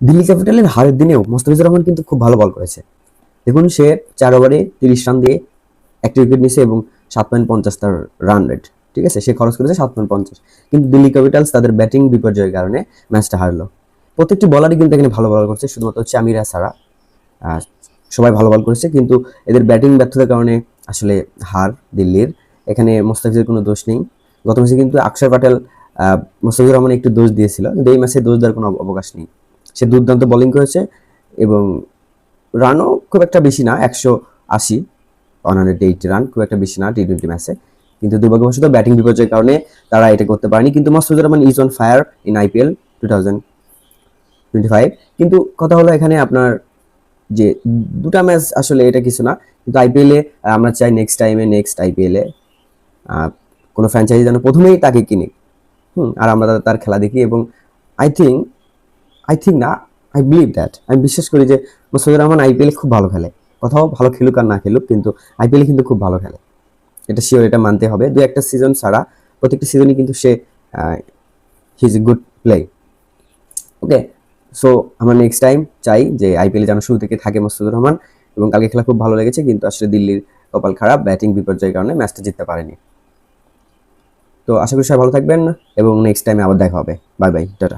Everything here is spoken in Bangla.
দিল্লি ক্যাপিটালের হারের দিনেও মোস্তাফিজুর রহমান কিন্তু খুব ভালো বল করেছে। দেখুন সে 4 ওভারে 30 রান দিয়ে একটা উইকেট নিয়েছে এবং 7.50 তার রান রেট। ঠিক আছে, সে খরচ করেছে 7.50, কিন্তু দিল্লি ক্যাপিটালস তাদের ব্যাটিং বিপর্যয়ের কারণে ম্যাচটা হারলো। প্রত্যেকটি বলারই কিন্তু এখানে ভালো বল করছে, শুধুমাত্র চামিরা ছাড়া সবাই ভালো বল করেছে, কিন্তু এদের ব্যাটিং ব্যর্থতার কারণে আসলে হার দিল্লির। এখানে মোস্তাফিজের কোনো দোষ নেই। গত ম্যাচে কিন্তু অক্ষর প্যাটেল মোস্তাফিজুর রহমান একটু দোষ দিয়েছিল, কিন্তু এই ম্যাচে দোষ দেওয়ার কোনো অবকাশ নেই। সে দুর্দান্ত বোলিং করেছে এবং রানও খুব একটা বেশি না, 180, 180 রান, খুব একটা বেশি না টি-20 ম্যাচে। কিন্তু দুর্ভাগ্যবশত ব্যাটিং বিপর্যয়ের কারণে তারা এটা করতে পারেনি। কিন্তু Mustafizur Rahman is on fire in IPL 2025। কিন্তু কথা হলো এখানে আপনার যে দুটা ম্যাচ আসলে এটা কিছু না, কিন্তু আইপিএলে আমরা চাই নেক্সট আইপিএলে কোনো ফ্র্যাঞ্চাইজি যেন প্রথমেই তাকে কিনে, আর আমরা তার খেলা দেখি। এবং আই থিঙ্ক আই থিঙ্ক না আই বিলিভ দ্যাট, আমি বিশ্বাস করি যে মুস্তাফিজুর রহমান আইপিএলে খুব ভালো খেলে। কোথাও ভালো খেলুক আর না খেলুক, কিন্তু আইপিএলে কিন্তু খুব ভালো খেলে, এটা শিওর, এটা মানতে হবে। দু একটা সিজন ছাড়া প্রত্যেকটা সিজনই কিন্তু সে he is a good play. Okay, so আমরা নেক্সট টাইম চাই যে আইপিএলে যেন শুরু থেকে থাকে মুস্তাফিজুর রহমান। এবং কালকে খেলা খুব ভালো লেগেছে, কিন্তু আসলে দিল্লির কপাল খারাপ, ব্যাটিং বিপর্যয়ের কারণে ম্যাচটা জিততে পারেনি। তো আশা করি সবাই ভালো থাকবেন এবং নেক্সট টাইমে আবার দেখা হবে। Bye bye, tata.